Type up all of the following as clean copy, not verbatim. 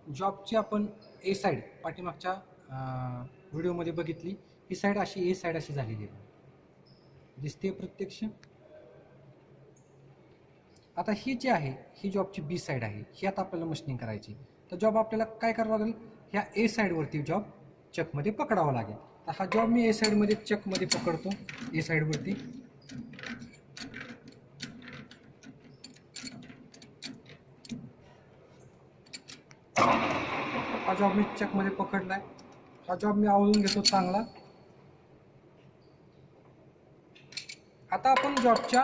जॉबची आपण A side पाठीमागच्या व्हिडिओमध्ये बघितली. ही साईड अशी ए साईड अशी झालेली आहे, दिसते प्रत्यक्ष. आता ही जी आहे ही जॉबची बी साईड आहे, ही आता आपल्याला मशीनिंग करायची. तर जॉब आपल्याला काय करावं लागेल, ह्या ए साईडवरती जॉब चकमध्ये पकडावा लागेल. तर हा जॉब मी ए साईडमध्ये चकमध्ये पकडतो, ए साईडवरती. हा जॉब मी चकमध्ये पकडलाय. हा जॉब मी आवळून घेतो चांगला. आता आपण जॉबच्या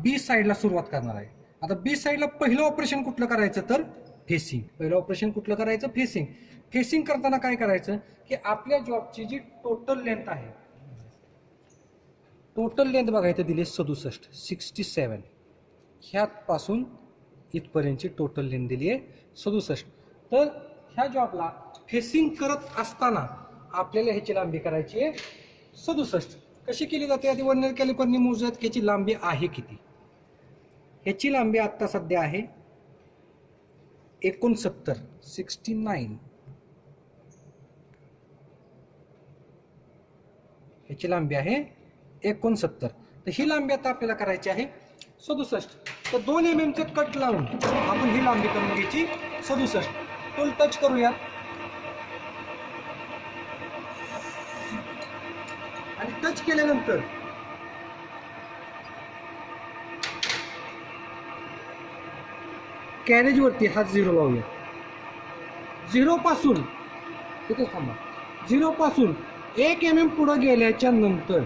बी साईडला सुरुवात करणार आहे. आता बी साईडला पहिलं ऑपरेशन कुठलं करायचं तर फेसिंग. पहिलं ऑपरेशन कुठलं करायचं, फेसिंग. फेसिंग करताना काय करायचं की आपल्या जॉबची जी टोटल लेंथ आहे, टोटल लेंथ बघा इथे दिली 67 ह्यापासून इथपर्यंतची टोटल लेंथ दिली आहे 67. तर ह्या जॉबला फेसिंग करत असताना आपल्याला ह्याची लांबी करायची आहे 67. कशी केली जाते, आधी वर्नियर कॅलिपरनी मोजूयात ह्याची लांबी आहे किती. ह्याची लांबी आत्ता सध्या आहे 69. ह्याची लांबी आहे 69. तर ही लांबी आता आपल्याला करायची आहे 67. तर 2 mm चं कट लावून आपण ही लांबी करून घ्यायची 67. टूल टच करूया आणि टच केल्यानंतर कॅरेज वरती हा 0 लावूया. 0 पासून तिथे थांबा. 0 पासून 1 mm पुढे गेल्याच्या नंतर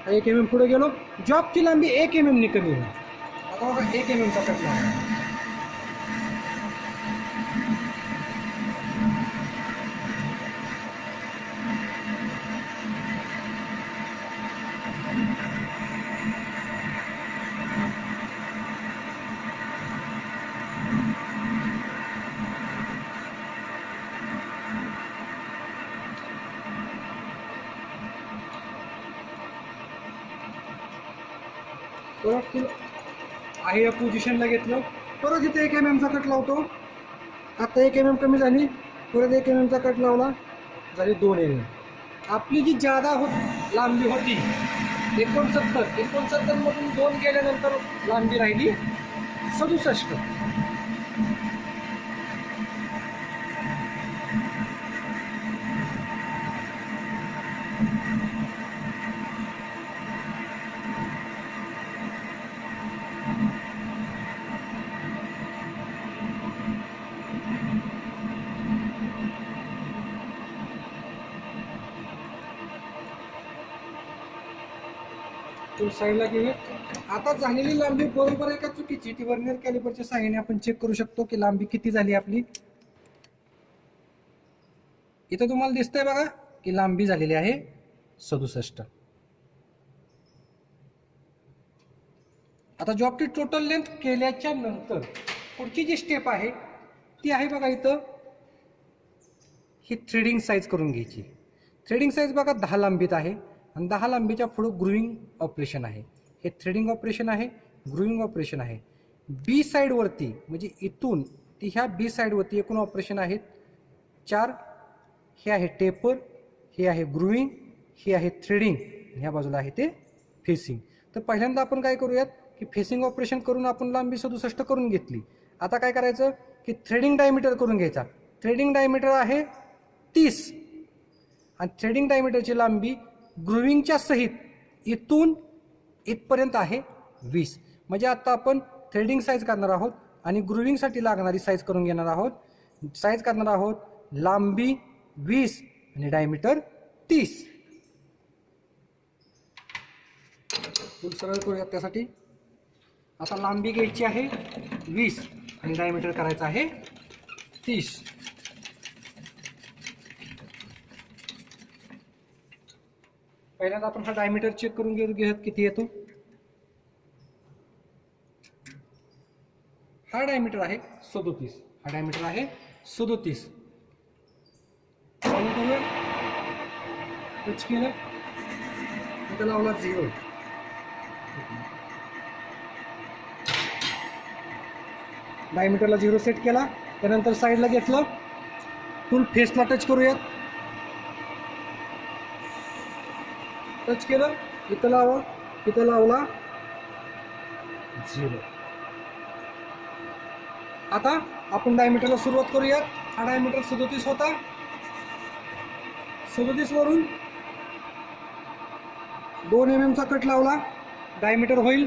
1 mm पुढे गेलो, जॉबची लांबी 1 mm ने कमी होईल. आता बघा 1 mm चा कट लावा. परत आहे या पोझिशनला घेतलं, परत इथे 1 mm चा कट लावतो. आता 1 mm कमी झाली, परत 1 mm चा कट लावला, झाली 2 mm. आपली जी जादा लांबी होती 69 मधून 2 गेल्यानंतर लांबी राहिली 67. साईडला घेऊया. आता झालेली लांबी बरोबर आहे का चुकीची, ती वर्नियर कॅलिपरच्या साहाय्याने आपण चेक करू शकतो की लांबी किती झाली आपली. इथं तुम्हाला दिसतंय बघा की लांबी झालेली आहे 67. आता जॉबची टोटल लेंथ केल्याच्या नंतर पुढची जी स्टेप आहे ती आहे बघा इथं, ही थ्रेडिंग साईज करून घ्यायची. थ्रेडिंग साईज बघा 10 लांबीत आहे आणि 10 लांबीच्या पुढे ग्रुविंग ऑपरेशन आहे. हे थ्रेडिंग ऑपरेशन आहे, ग्रुविंग ऑपरेशन आहे. बी साईडवरती म्हणजे इथून ती ह्या बी साईडवरती एकूण ऑपरेशन आहेत 4. हे आहे टेपर, हे आहे ग्रुविंग, हे आहे थ्रेडिंग, ह्या बाजूला आहे ते फेसिंग. तर पहिल्यांदा आपण काय करूयात की फेसिंग ऑपरेशन करून आपण लांबी 67 करून घेतली. आता काय करायचं की थ्रेडिंग डायमीटर करून घ्यायचा. थ्रेडिंग डायमीटर आहे 30 आणि थ्रेडिंग डायमीटरची लांबी ग्रुविंगच्या सहित इथून इथपर्यंत आहे 20. म्हणजे आता आपण थ्रेडिंग साईज करणार आहोत आणि ग्रुविंगसाठी लागणारी साईज करून घेणार आहोत. साईज करणार आहोत लांबी 20 आणि डायमीटर 30. फुल सरळ करूयात त्यासाठी. आता लांबी घ्यायची आहे 20 आणि डायमीटर करायचं आहे 30. पहिल्यांदा आपण हा डायमीटर चेक करून घेऊयात किती येतो. हा डायमीटर आहे 37. हा डायमीटर आहे 37. टच केलं, इथं लावला 0. डायमीटरला 0 सेट केला. त्यानंतर साईडला घेतलं, टूल फेसला टच करूयात. टच केलं, इथं लावा, इथं लावला 0. आता आपण डायमीटरला सुरुवात करूयात. हा डायमीटर 37 होता. 37 वरून 2 mm चा कट लावला. डायमीटर होईल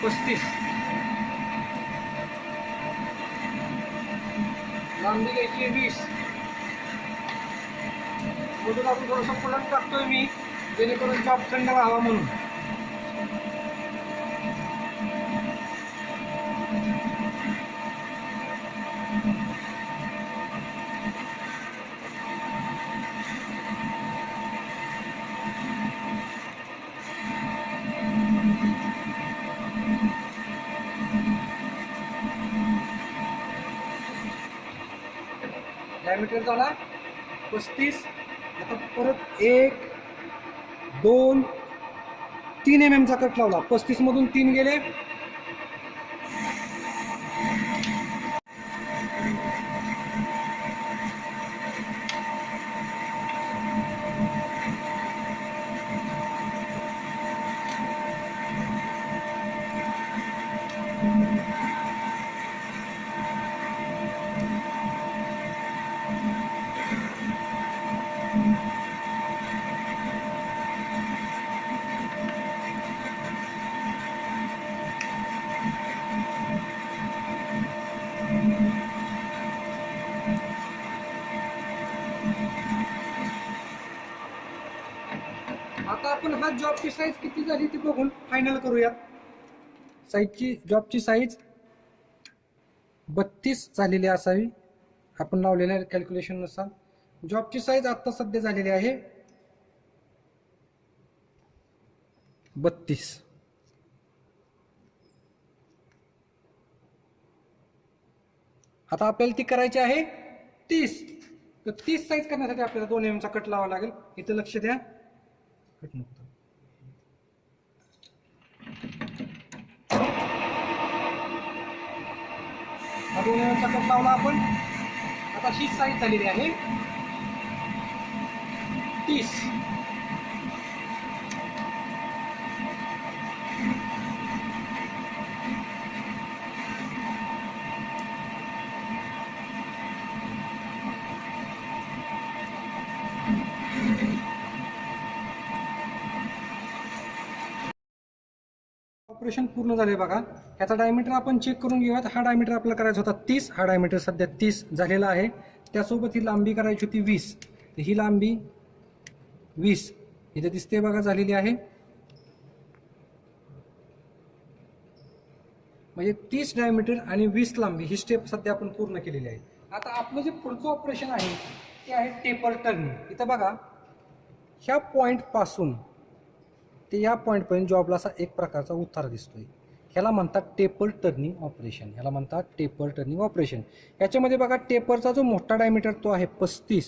35. लांबी घ्यायची 20. मधून आपण थोडंसं पुढं टाकतोय मी, जेणेकरून जॉब थंड व्हावा म्हणून. डायमीटर झाला 35. आता परत 1 2 3 mm चा कट लावला. 35 मधून 3 गेले. आता आपण हा जॉबची साईज किती झाली ती बघून फायनल करूया. जॉबची साईज 32 झालेली असावी आपण लावलेल्या कॅल्क्युलेशन नुसार. जॉबची साईज आता सध्या झालेली आहे 32. आता आपल्याला ती करायची आहे 30. तर 30 साईज करण्यासाठी आपल्याला 2 mm चा कट लावावा लागेल. इथं लक्ष द्या. कट नको. हा 2 mm चा कट लावला आपण. आता ही साईज झालेली आहे 30. ऑपरेशन पूर्ण झाले बघा. ह्याचा डायमीटर आपण चेक करून घेऊयात. हा डायमीटर आपल्याला करायचा होता 30. हा डायमीटर सध्या 30 झालेला आहे. त्यासोबत ही लांबी करायची होती 20. तर ही लांबी 20 इथे दिसते बघा झालेली आहे. म्हणजे 30 डायमीटर आणि 20 लांबी ही स्टेप सध्या आपण पूर्ण केलेली आहे. आता आपलं जे पुढचं ऑपरेशन आहे ते आहे टेपर टर्निंग. इथं बघा ह्या पॉईंट पासून ते या पॉईंटपर्यंत जॉबला असा एक प्रकारचा उतार दिसतोय. ह्याला म्हणतात टेपर टर्निंग ऑपरेशन. ह्याला म्हणतात टेपर टर्निंग ऑपरेशन. याच्यामध्ये बघा टेपरचा जो मोठा डायमीटर तो आहे 35.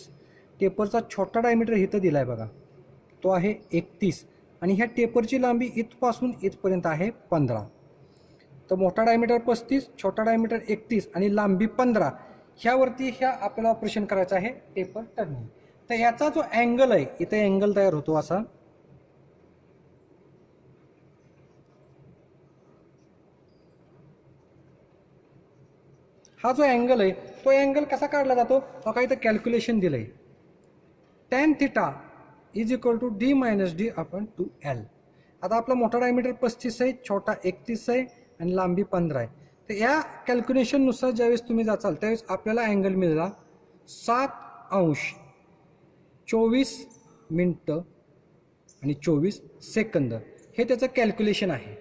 टेपरचा छोटा डायमीटर इथं दिला आहे बघा, तो आहे 31. आणि ह्या टेपरची लांबी इथपासून इथपर्यंत आहे 15. तर मोठा डायमीटर 35, छोटा डायमीटर 31 आणि लांबी 15. ह्यावरती आपल्याला ऑपरेशन करायचं आहे टेपर टर्निंग. तर याचा जो अँगल आहे इथे अँगल तयार होतो असा. हा जो अँगल आहे तो अँगल कसा काढला जातो बघा. इथं कॅल्क्युलेशन दिलंय. tan θ is equal to d - d upon 2l. आता आपला मोठा डायमीटर 35 आहे, छोटा 31 आहे आणि लांबी 15 आहे. तर या कॅल्क्युलेशन नुसार ज्यावेळेस तुम्ही जाचाल त्यावेळेस आपल्याला अँगल मिळाला 7 अंश 24 मिनिटं आणि 24 सेकंद. हे त्याचं कॅल्क्युलेशन आहे.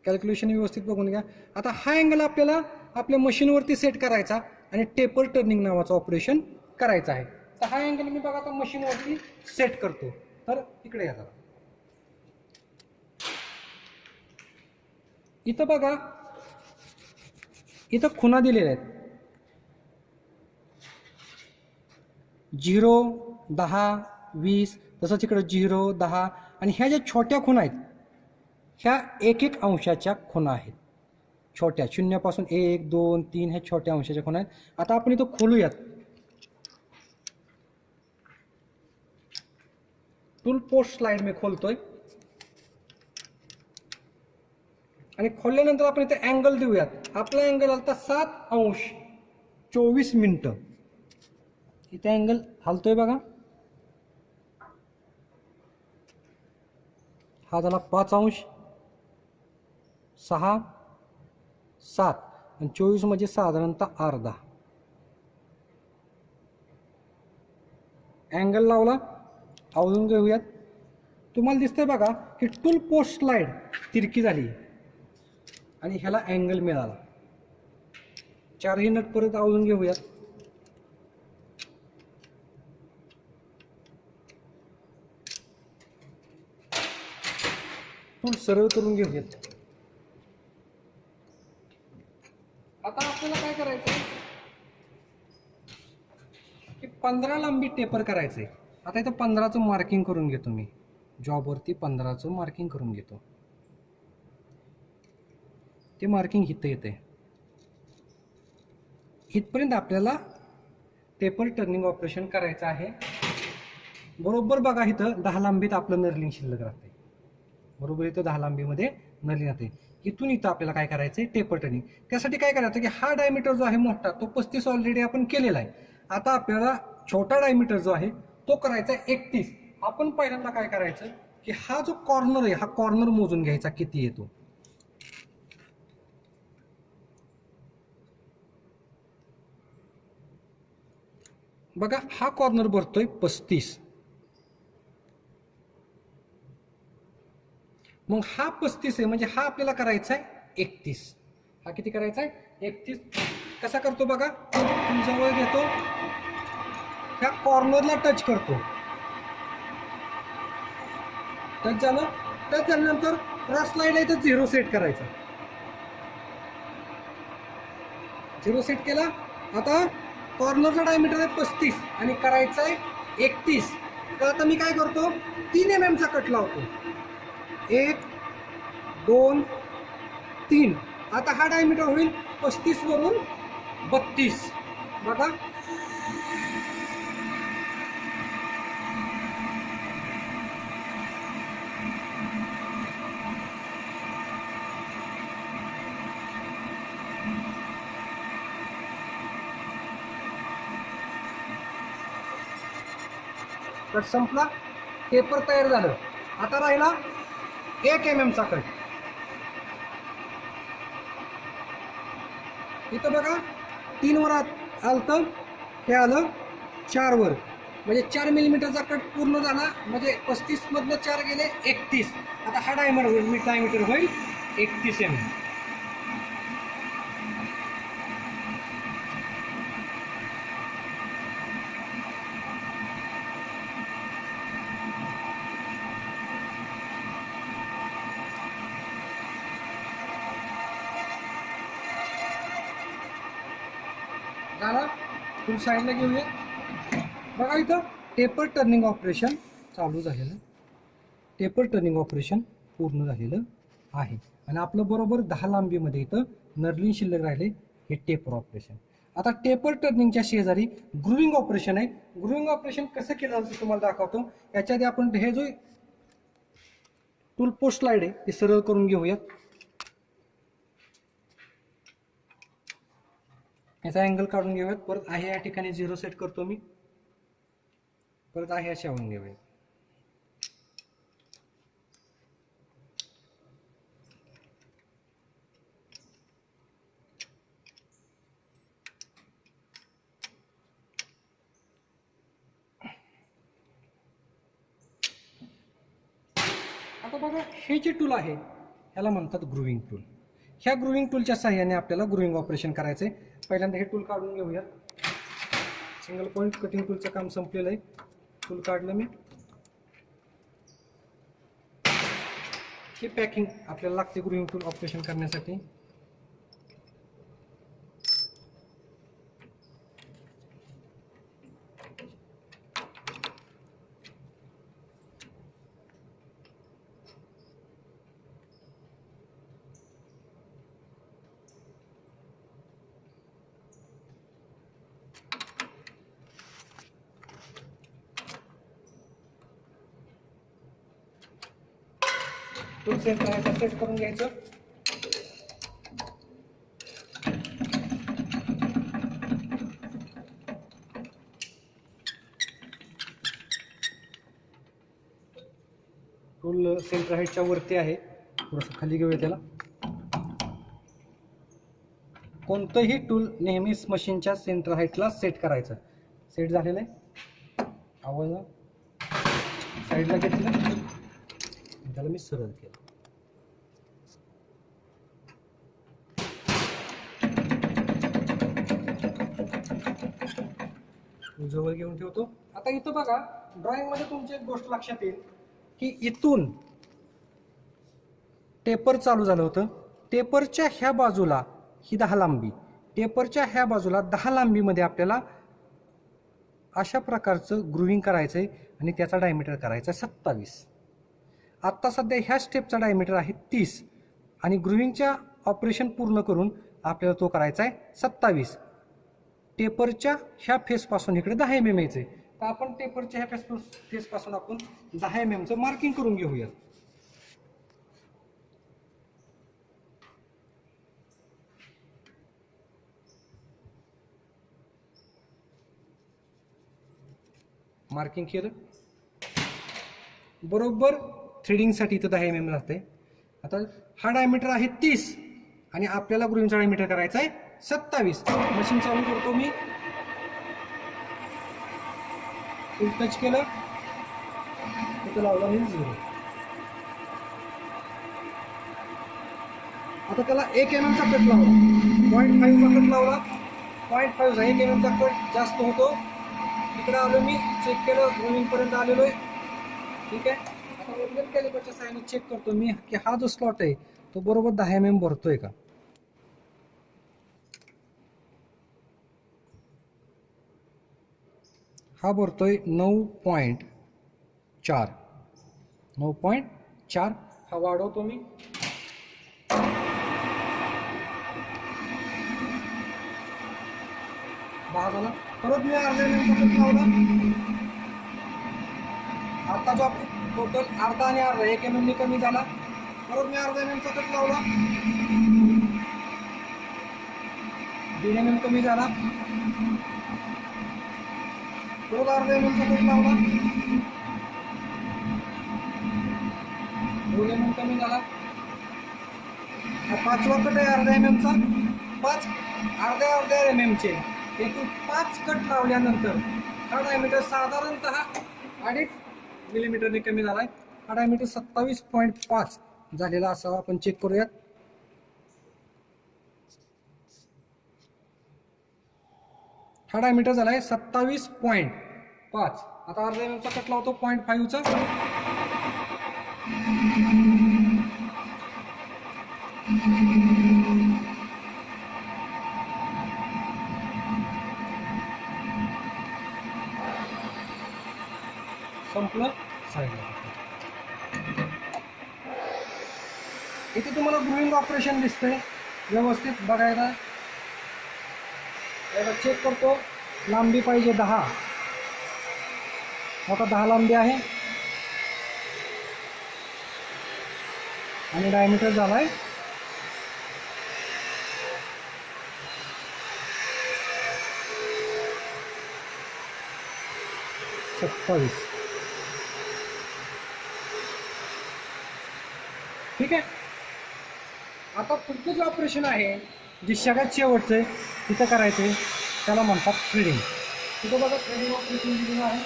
कॅल्क्युलेशन व्यवस्थित बघून घ्या. आता हा अँगल आपल्याला आपल्या मशीनवरती सेट करायचा आणि टेपर टर्निंग नावाचं ऑपरेशन करायचं आहे. तर हा अँगल मी बघा आता मशीनवरती सेट करतो. तर इकडे या जरा. इथं बघा इथं खुणा दिलेल्या आहेत 0, 10, 20. तसंच इकडं 0, 10 आणि ह्या ज्या छोट्या खुणा आहेत ह्या 1-1 अंशाच्या खुणा आहेत. छोट्या शून्यापासून 1 2 3 ह्या छोट्या अंशाच्या खुणा आहेत. आता आपण इथं खोलूयात. टूल पोस्ट स्लाइड मी खोलतोय आणि खोलल्यानंतर आपण इथे अँगल देऊयात. आपला अँगल आलता 7 अंश 24 मिनिटं. इथे अँगल हलतोय बघा. हा झाला 5 अंश 6 7 आणि 24 म्हणजे साधारणतः अर्धा. अँगल लावला. आवळून घेऊयात. तुम्हाला दिसतंय बघा की टूल पोस्ट स्लाइड तिरकी झाली आणि ह्याला अँगल मिळाला. 4ही नट परत आवळून घेऊयात. टूल सरळ करून घेऊयात. आता आपल्याला काय करायचंय की 15 लांबी टेपर करायचंय. आता इथं 15चं मार्किंग करून घेतो मी. जॉबवरती 15चं मार्किंग करून घेतो. ते मार्किंग इथं येते. इथपर्यंत आपल्याला टेपर टर्निंग ऑपरेशन करायचं आहे. बरोबर बघा इथं 10 लांबीत आपलं नर्लिंग शिल्लक राहते. बरोबर इथं 10 लांबीमध्ये नर्लिंग राहते. इथून इथं आपल्याला काय करायचं आहे टेपर टर्निंग. त्यासाठी काय करायचं की हा डायमीटर जो आहे मोठा तो 35 ऑलरेडी आपण केलेला आहे. आता आपल्याला छोटा डायमीटर जो आहे तो करायचा आहे 31. आपण पहिल्यांदा काय करायचं की हा जो कॉर्नर आहे हा कॉर्नर मोजून घ्यायचा किती येतो. बघा हा कॉर्नर भरतोय 35. मग हा 35 आहे म्हणजे हा आपल्याला करायचा आहे 31. हा किती करायचा आहे 31. कसा करतो बघा. जवळ घेतो ह्या कॉर्नरला टच करतो. टच झालं. टच झाल्यानंतर क्रॉस लाईन आहे तर 0 सेट करायचा. 0 सेट केला. आता कॉर्नरचा डायमीटर आहे 35 आणि करायचा आहे 31. तर आता मी काय करतो 3 mm चा कट लावतो. 1 2 3. आता हा डायमीटर होईल 35 वरून 32. बघा कट संपला. पेपर तयार झालं. आता राहिला 1 mm चा कट. इथं बघा 3 वर आलतं हे आलं 4 वर म्हणजे 4 मिलीमीटरचा कट पूर्ण झाला. म्हणजे 35 मधनं 4 गेले 31. आता हा डायमीटर होईल 31 mm. झाला. फुल साईडला घेऊया. बघा इथं टेपर टर्निंग ऑपरेशन चालू झालेलं. टेपर टर्निंग ऑपरेशन पूर्ण झालेलं आहे आणि आपलं बरोबर 10 लांबीमध्ये इथं नर्लिंग शिल्लक राहिले. हे टेपर ऑपरेशन. आता टेपर टर्निंगच्या शेजारी ग्रुविंग ऑपरेशन आहे. ग्रुविंग ऑपरेशन कसं केलं जातं तुम्हाला दाखवतो. याच्या आधी आपण हे जो टूल पोस्ट स्लाइड आहे ते सरळ करून घेऊयात. याचा अँगल काढून घेऊयात. परत आहे या ठिकाणी 0 सेट करतो मी. परत आहे अशी आवून घेऊयात. आता बघा हे जे टूल आहे ह्याला म्हणतात ग्रुविंग टूल. ह्या ग्रुविंग टूलच्या साहाय्याने आपल्याला ग्रुविंग ऑपरेशन करायचंय. पहिल्यांदा हे टूल काढून घेऊया. सिंगल पॉईंट कटिंग टूलचं काम संपलेलं आहे. टूल काढलं मी. ही पॅकिंग आपल्याला लागते ग्रुविंग टूल ऑपरेशन करण्यासाठी. टूल सेंटर आहे सेट करून घ्यायचं. टूल सेंटर हाईटच्या वरती आहे, थोडंसं खाली घेऊया त्याला. कोणतंही टूल नेहमीच मशीनच्या सेंटर हाईटला सेट करायचं. सेट झालेलं आहे. आवाज साईडला घेतलं, त्याला मी सरळ केलं. जवळ घेऊन ठेवतो. आता इथं बघा, ड्रॉइंग मध्ये तुमची एक गोष्ट लक्षात येईल की इथून टेपर चालू झालं होतं. टेपरच्या ह्या बाजूला ही 10 लांबी, टेपरच्या ह्या बाजूला 10 लांबीमध्ये आपल्याला अशा प्रकारचं ग्रुविंग करायचं आहे आणि त्याचा डायमीटर करायचा आहे 27. आत्ता सध्या ह्या स्टेपचा डायमीटर आहे 30 आणि ग्रुविंगच्या ऑपरेशन पूर्ण करून आपल्याला तो करायचा आहे 27. टेपरच्या ह्या फेसपासून इकडे 10 mm यायचं आहे. तर आपण टेपरच्या ह्या फेसपासून आपण 10 mm मार्किंग करून घेऊया. मार्किंग केलं बरोबर. थ्रेडिंगसाठी इथं 10 mm लागते. आता हा डायमीटर आहे 30 आणि आपल्याला ग्रुविंगचा डायमीटर करायचा आहे 27. मशीन चालू करतो मी. फुल टच केलं, इथं लावला मी 0. आता त्याला 1 mm चा कट लावला, 0.5 चा कट लावला. 0.5 1 mm चा कट जास्त होतो. इकडे आलो मी, चेक केलं, ग्रुविंग पर्यंत आलेलो आहे. ठीक आहे. आता ओरिजिनल कॅलिपरच्या साहाय्याने चेक करतो मी की हा जो स्लॉट आहे तो बरोबर 10 mm भरतोय का. हा भरतोय 9.4. 9.4 हा वाढवतो मी. झाला. परत मी अर्धा mm चा कट लावला. आता जो टोटल अर्धा आणि अर्धा 1 mm कमी झाला. परत मी अर्धा mm चा कट लावला. 1.5 mm कमी झाला. परत अर्धा mm चा कट लावला. 2 mm कमी झाला. हा 5वा कट आहे अर्धा mm चा. 5 अर्ध्या mm चे एकूण 5 कट लावल्यानंतर हा डायमीटर साधारणतः 2.5 मिलीमीटरने कमी झालाय. हा डायमीटर 27.5 झालेला असावा. आपण चेक करूयात. हा डायमीटर झालाय 27.5. आता अर्धा mm चा कट लावतो 0.5 चा. संपलं. साईडला इथे तुम्हाला ग्रुविंग ऑपरेशन दिसतंय व्यवस्थित बघायला. याला चेक करतो. लांबी पाहिजे 10. आता 10 लांबी आहे आणि डायमीटर झालाय 27. ठीक आहे. आता पुढचं जे ऑपरेशन आहे जे सगळ्यात शेवटचं आहे तिथं करायचं आहे, त्याला म्हणतात थ्रेडिंग. तिथं बघा थ्रेडिंग ऑपरेशन दिलेलं आहे.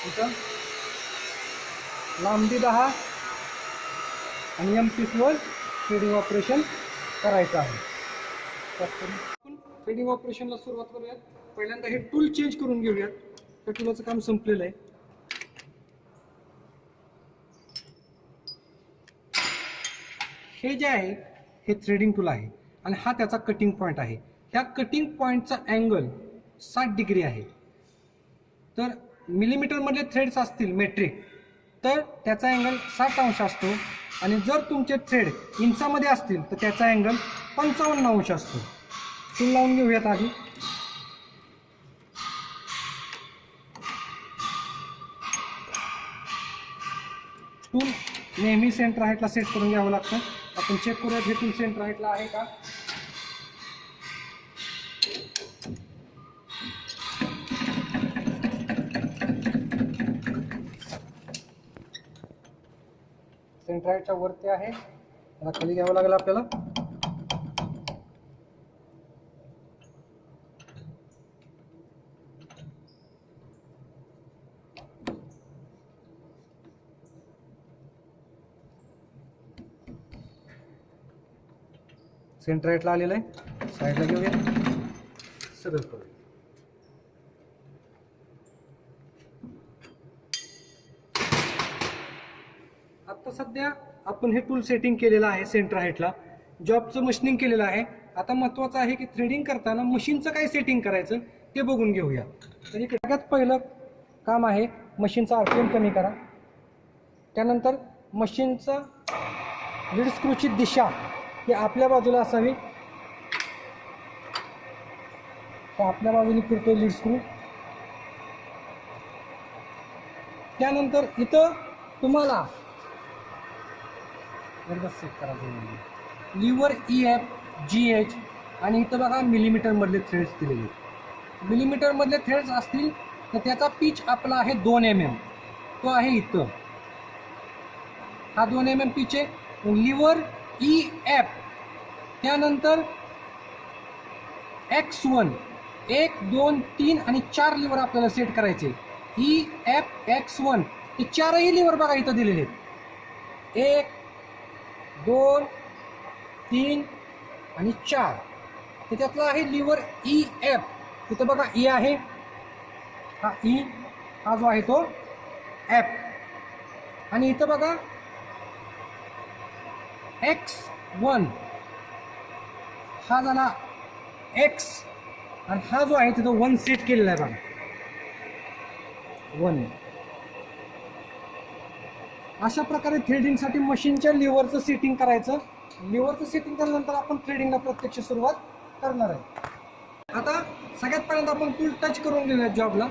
तिथं लांबी 10 आणि M30वर थ्रेडिंग ऑपरेशन करायचं आहे. आपण थ्रेडिंग ऑपरेशनला सुरुवात करूयात. पहिल्यांदा हे टूल चेंज करून घेऊयात. त्या टूलाचं काम संपलेलं आहे. हे जे आहे हे थ्रेडिंग टूल आहे आणि हा त्याचा कटिंग पॉईंट आहे. ह्या कटिंग पॉईंटचा अँगल 60 डिग्री आहे. तर मिलीमीटरमधले थ्रेड्स असतील मेट्रिक तर त्याचा अँगल 60 अंश असतो आणि जर तुमचे थ्रेड इंचामध्ये असतील तर त्याचा अँगल 55 अंश असतो. टूल लावून घेऊयात आधी. टूल नेहमी सेंटर हाईटला सेट करून घ्यावं लागतं. आपण चेक करूयात हे टूल सेंटर हाईटला आहे का. सेंटर हाईटच्या वरती आहे, त्याला खाली घ्यावं लागेल आपल्याला. सेंटर हाईटला आलेलं आहे, साईडला घेऊया, सरळ करूया. आता सध्या आपण हे टूल सेटिंग केलेलं आहे सेंटर हाईटला, जॉबचं मशीनिंग केलेलं आहे. आता महत्त्वाचं आहे की थ्रेडिंग करताना मशीनचं काय सेटिंग करायचं ते बघून घेऊया. तर इकडे सगळ्यात पहिलं काम आहे मशीनचा RPM कमी करा. त्यानंतर मशीनचा लीड स्क्रूची दिशा ही आपल्या बाजूला असावी. आपल्या बाजूने फिरतोय लीड स्क्रू. त्यानंतर इथं तुम्हाला सेट करायचं लिव्हर EF GH आणि इथं बघा मिलीमीटर मधले थ्रेड्स दिलेले. मिलीमीटर मधले थ्रेड्स असतील तर त्याचा पिच आपला आहे 2 mm, तो आहे इथं, हा 2 mm पिच आहे. लिव्हर EF त्यानंतर X1 1 2 3 आणि 4 लिव्हर आपल्याला सेट करायचे. EF X1 हे 4ही लिव्हर बघा इथं दिलेले आहेत, 1 2 3 आणि 4. त्याच्यातला आहे लिव्हर EF, इथं बघा E आहे, हा E, हा जो आहे तो F. आणि इथं बघा X1 हा झाला X आणि हा जो आहे तिथं 1 सेट केलेला आहे बघा, 1. अशा प्रकारे थ्रेडिंगसाठी मशीनच्या लिव्हरचं सेटिंग करायचं. लिव्हरचं सेटिंग केल्यानंतर आपण थ्रेडिंगला प्रत्यक्ष सुरुवात करणार आहे. आता सगळ्यात पहिल्यांदा आपण टूल टच करून घेऊया जॉबला.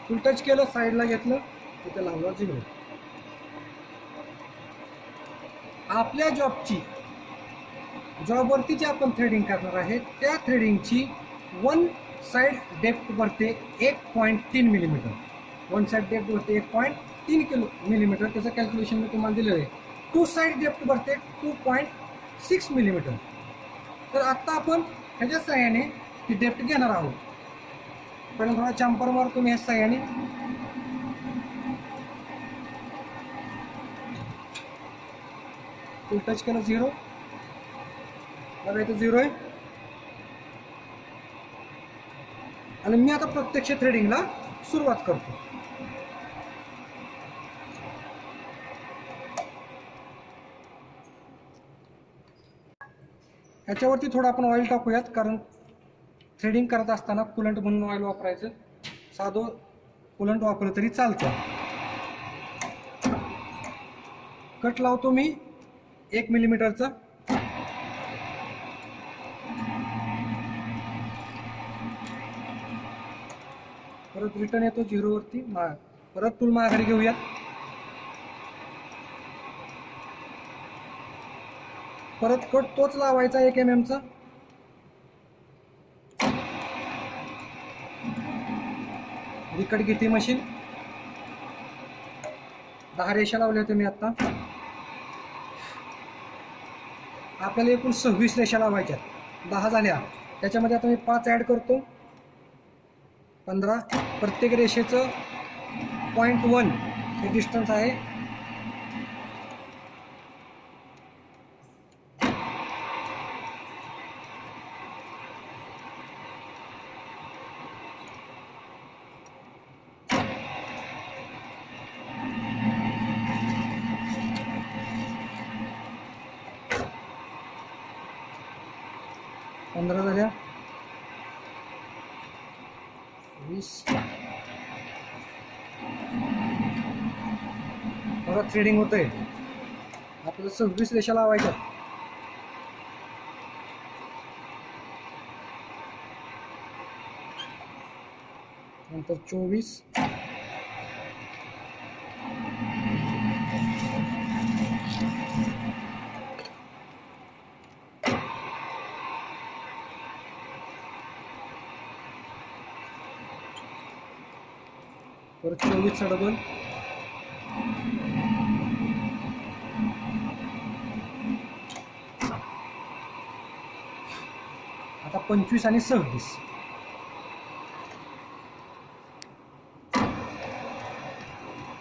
टूल टच केलं, साईडला घेतलं, तिथे लावलं 0. आपल्या जॉबवरती जे आपण थ्रेडिंग करणार आहे त्या थ्रेडिंगची 1 साइड डेप्थ भरते 1.3 मिलीमीटर. 1 साइड डेप्थ भरते 1.3 मिलीमीटर. त्याचं कॅल्क्युलेशन मी तुम्हाला दिलेलं आहे. 2 साइड डेप्थ भरते 2.6 मिलीमीटर. तर आत्ता आपण ह्याच्या साह्याने ती डेप्थ घेणार आहोत. पहिल्यांदा थोडा चॅम्पर मारतो मी ह्या साह्याने. टूल टच केलं 0, बघा इथं 0 आहे. आणि मी आता प्रत्यक्ष थ्रेडिंगला सुरुवात करतो. याच्यावरती थोडं आपण ऑइल टाकूयात, कारण थ्रेडिंग करत असताना कुलंट म्हणून ऑइल वापरायचं. साधं कुलंट वापरलं तरी चालतं. कट लावतो मी 1 मिलीमीटरचा. परत रिटर्न येतो 0 वरती. परत टूल माघारी घेऊयात. परत कट तोच लावायचा 1 mm चा. रिकट घेते मशीन. 10 रेषा लावल्या होत्या मी आता. आपल्याला एकूण 26 रेषा लावायच्या. 10 झाल्या, त्याच्यामध्ये आता मी 5 ॲड करतो, 15. प्रत्येक रेषेचं 0.1 हे डिस्टन्स आहे. पंधरा झाल्या, 20. परत थ्रेडिंग होतंय. आपल्याला 26 रेषा लावायच्या. नंतर 24, परत 24चा डबल, आता 25 आणि 26.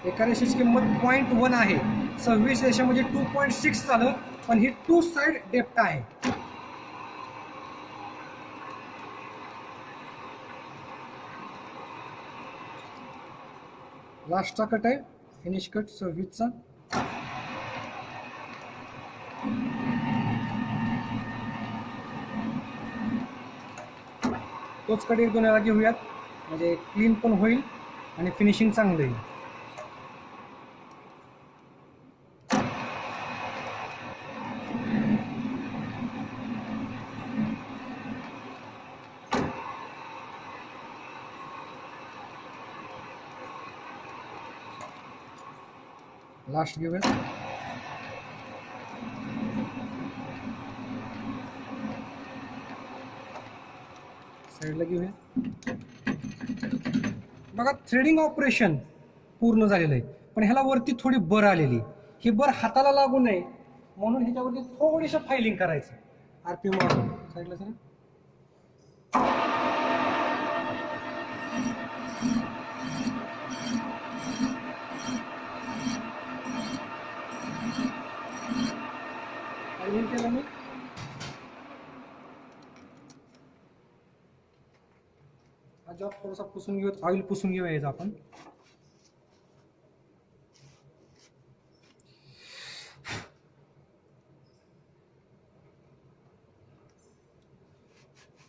एका रेषेची किंमत 0.1 आहे, 26 रेषा म्हणजे 2.6 झालं, पण ही 2 साइड डेप्थ आहे. लास्टचा कट आहे, फिनिश कट 26चा. तोच कट 1-2 वेळा घेऊयात, म्हणजे क्लीन पण होईल आणि फिनिशिंग चांगलं येईल. लास्ट घेऊयात. साईडला घेऊया. बघा थ्रेडिंग ऑपरेशन पूर्ण झालेलं आहे, पण ह्याला वरती थोडी बर आलेली. ही बर हाताला लागू नये म्हणून ह्याच्यावरती थोडीशी फायलिंग करायचं. आरपीएम वाढवून साईडला सर. फायलिंग केलं मी. हा जॉब थोडासा पुसून घेऊयात, ऑइल पुसून घेऊया याचा आपण.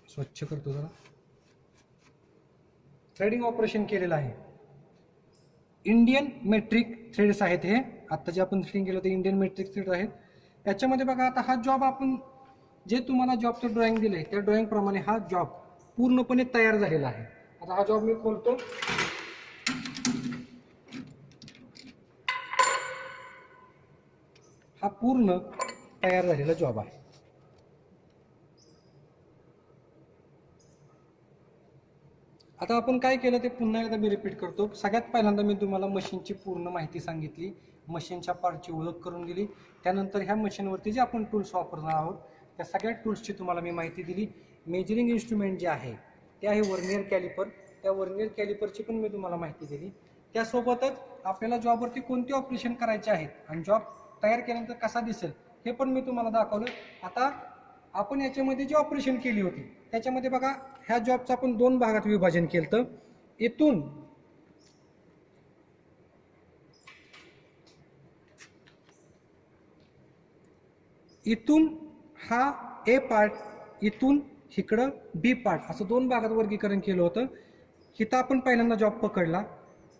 स्वच्छ करतो जरा. थ्रेडिंग ऑपरेशन केलेलं आहे. इंडियन मेट्रिक थ्रेड्स आहेत हे. आता जे आपण थ्रेडिंग केलं ते इंडियन मेट्रिक थ्रेड आहेत. त्याच्यामध्ये बघा आता हा जॉब आपण जे तुम्हाला जॉबचं ड्रॉइंग दिलंय त्या ड्रॉइंग प्रमाणे हा जॉब पूर्णपणे तयार झालेला आहे. आता हा जॉब मी खोलतो. हा पूर्ण तयार झालेला जॉब आहे. आता आपण काय केलं ते पुन्हा एकदा मी रिपीट करतो. सगळ्यात पहिल्यांदा मी तुम्हाला मशीनची पूर्ण माहिती सांगितली, मशीनच्या पार्टची ओळख करून दिली. त्यानंतर ह्या मशीनवरती जे आपण टूल्स वापरणार आहोत त्या सगळ्या टूल्सची तुम्हाला मी माहिती दिली. मेजरिंग इन्स्ट्रुमेंट जे आहे ते आहे वर्नियर कॅलिपर. त्या वर्नियर कॅलिपरची पण मी तुम्हाला माहिती दिली. त्यासोबतच आपल्याला जॉबवरती कोणते ऑपरेशन करायचे आहेत आणि जॉब तयार केल्यानंतर कसा दिसेल हे पण मी तुम्हाला दाखवलं. आता आपण याच्यामध्ये जी ऑपरेशन केली होती त्याच्यामध्ये बघा ह्या जॉबचं आपण 2 भागात विभाजन केलं. तर इथून हा ए पार्ट, इथून इकडं बी पार्ट, असं 2 भागात वर्गीकरण केलं होतं. इथं आपण पहिल्यांदा जॉब पकडला.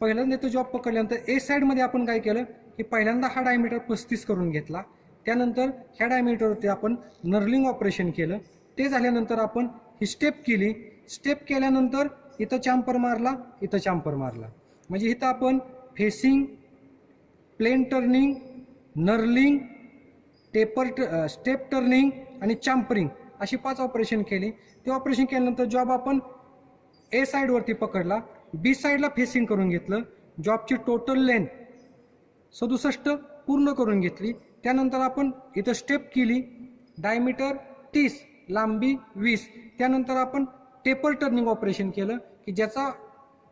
पहिल्यांदा इथं जॉब पकडल्यानंतर ए साईडमध्ये आपण काय केलं की पहिल्यांदा हा डायमीटर 35 करून घेतला. त्यानंतर ह्या डायमीटरवरती आपण नर्लिंग ऑपरेशन केलं. ते झाल्यानंतर आपण ही स्टेप केली. स्टेप केल्यानंतर इथं चॅम्पर मारला, इथं चॅम्पर मारला. म्हणजे इथं आपण facing, plain turning, knurling, step turning आणि चॅम्परिंग अशी 5 ऑपरेशन केली. ते ऑपरेशन केल्यानंतर जॉब आपण ए साईडवरती पकडला, बी साईडला फेसिंग करून घेतलं. जॉबची टोटल लेंथ 67 पूर्ण करून घेतली. त्यानंतर आपण इथं स्टेप केली, डायमीटर 30, लांबी 20. त्यानंतर आपण टेपर टर्निंग ऑपरेशन केलं की ज्याचा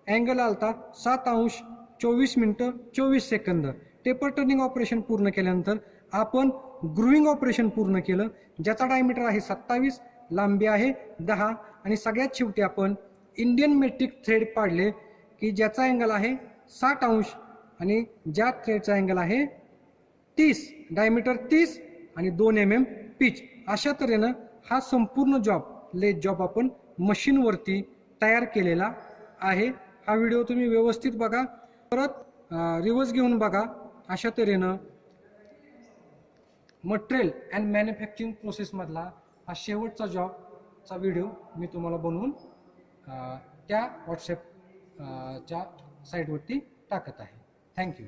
अँगल आलता 7 अंश 24 मिनिटं 24 सेकंद. टेपर टर्निंग ऑपरेशन पूर्ण केल्यानंतर आपण ग्रुविंग ऑपरेशन पूर्ण केलं ज्याचा डायमीटर आहे 27, लांबी आहे 10 आणि सगळ्यात शेवटी आपण इंडियन मेट्रिक थ्रेड पाडले की ज्याचा अँगल आहे 60 अंश आणि ज्या थ्रेडचा अँगल आहे 30, डायमीटर 30 आणि 2 mm पिच. अशा तऱ्हेनं हा संपूर्ण जॉब, लेथ जॉब आपण मशीनवरती तयार केलेला आहे. हा व्हिडिओ तुम्ही व्यवस्थित बघा, परत रिव्हर्स घेऊन बघा. अशा तऱ्हेनं मटेरियल अँड मॅन्युफॅक्चरिंग प्रोसेसमधला हा शेवटचा जॉबचा व्हिडिओ मी तुम्हाला बनवून त्या व्हॉट्सॲपच्या साईटवरती टाकत आहे. थँक्यू.